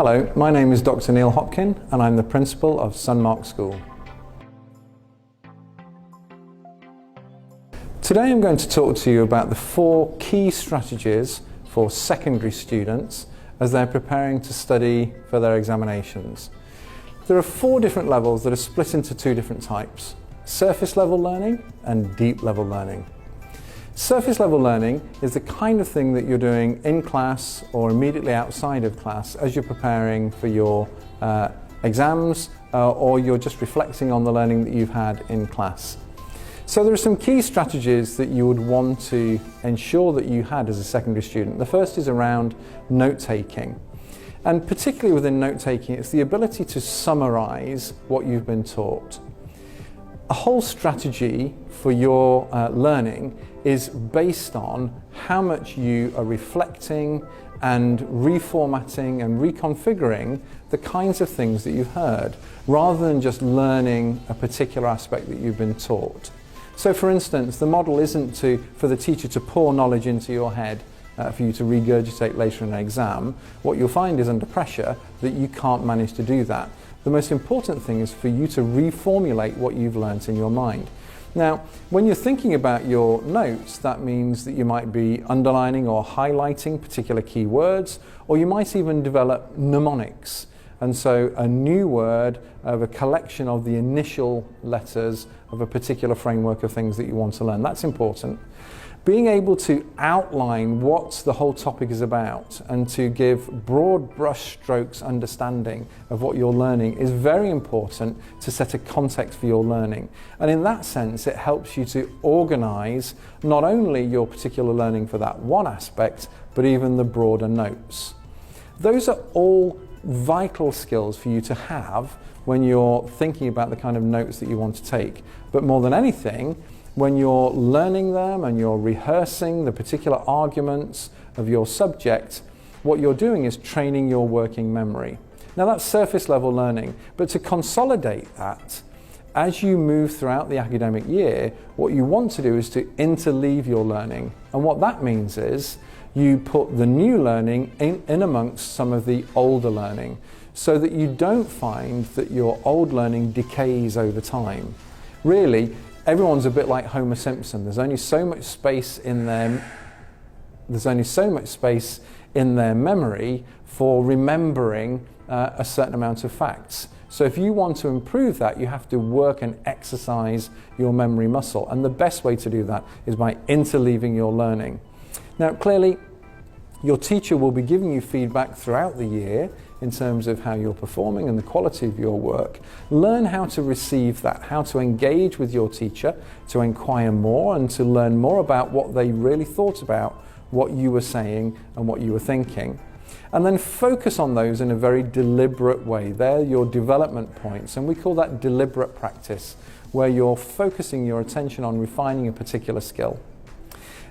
Hello, my name is Dr. Neil Hopkin and I'm the principal of Sunmark School. Today I'm going to talk to you about the 4 key strategies for secondary students as they're preparing to study for their examinations. There are 4 different levels that are split into 2 different types: surface level learning and deep level learning. Surface level learning is the kind of thing that you're doing in class or immediately outside of class as you're preparing for your exams or you're just reflecting on the learning that you've had in class. So there are some key strategies that you would want to ensure that you had as a secondary student. The first is around note-taking. And particularly within note-taking, it's the ability to summarize what you've been taught. A whole strategy for your learning is based on how much you are reflecting and reformatting and reconfiguring the kinds of things that you've heard, rather than just learning a particular aspect that you've been taught. So for instance, the model isn't for the teacher to pour knowledge into your head for you to regurgitate later in an exam. What you'll find is under pressure that you can't manage to do that. The most important thing is for you to reformulate what you've learnt in your mind. Now, when you're thinking about your notes, that means that you might be underlining or highlighting particular key words, or you might even develop mnemonics. And so a new word of a collection of the initial letters of a particular framework of things that you want to learn. That's important. Being able to outline what the whole topic is about and to give broad brush strokes understanding of what you're learning is very important to set a context for your learning. And in that sense, it helps you to organize not only your particular learning for that one aspect, but even the broader notes. Those are all vital skills for you to have when you're thinking about the kind of notes that you want to take. But more than anything, when you're learning them and you're rehearsing the particular arguments of your subject, what you're doing is training your working memory. Now that's surface level learning, but to consolidate that, as you move throughout the academic year, what you want to do is to interleave your learning. And what that means is you put the new learning in amongst some of the older learning, so that you don't find that your old learning decays over time. Really, everyone's a bit like Homer Simpson. There's only so much space in their memory for remembering a certain amount of facts. So if you want to improve that, you have to work and exercise your memory muscle. And the best way to do that is by interleaving your learning. Now, clearly, your teacher will be giving you feedback throughout the year in terms of how you're performing and the quality of your work. Learn how to receive that, how to engage with your teacher, to inquire more and to learn more about what they really thought about what you were saying and what you were thinking. And then focus on those in a very deliberate way. They're your development points, and we call that deliberate practice, where you're focusing your attention on refining a particular skill.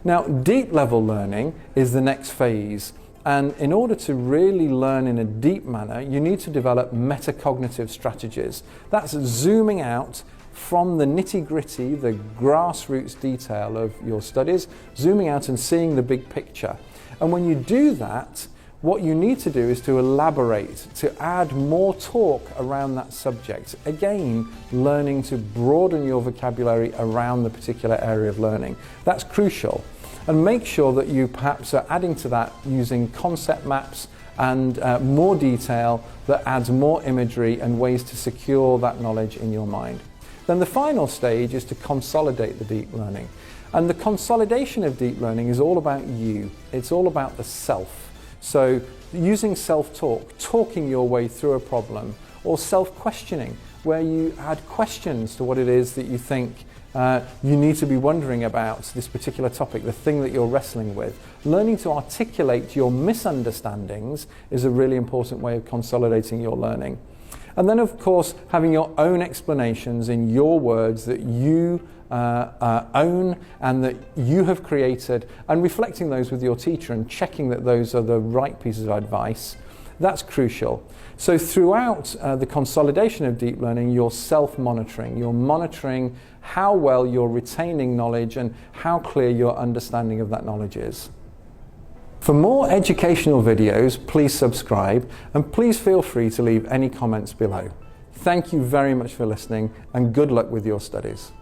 Now, deep level learning is the next phase. And in order to really learn in a deep manner, you need to develop metacognitive strategies. That's zooming out from the nitty-gritty, the grassroots detail of your studies, zooming out and seeing the big picture. And when you do that, what you need to do is to elaborate, to add more talk around that subject. Again, learning to broaden your vocabulary around the particular area of learning. That's crucial. And make sure that you perhaps are adding to that using concept maps and more detail that adds more imagery and ways to secure that knowledge in your mind. Then the final stage is to consolidate the deep learning. And the consolidation of deep learning is all about you. It's all about the self. So using self-talk, talking your way through a problem, or self-questioning, where you add questions to what it is that you think you need to be wondering about this particular topic, the thing that you're wrestling with. Learning to articulate your misunderstandings is a really important way of consolidating your learning. And then, of course, having your own explanations in your words that you own and that you have created, and reflecting those with your teacher and checking that those are the right pieces of advice. That's crucial. So throughout the consolidation of deep learning, you're self-monitoring. You're monitoring how well you're retaining knowledge and how clear your understanding of that knowledge is. For more educational videos, please subscribe and please feel free to leave any comments below. Thank you very much for listening and good luck with your studies.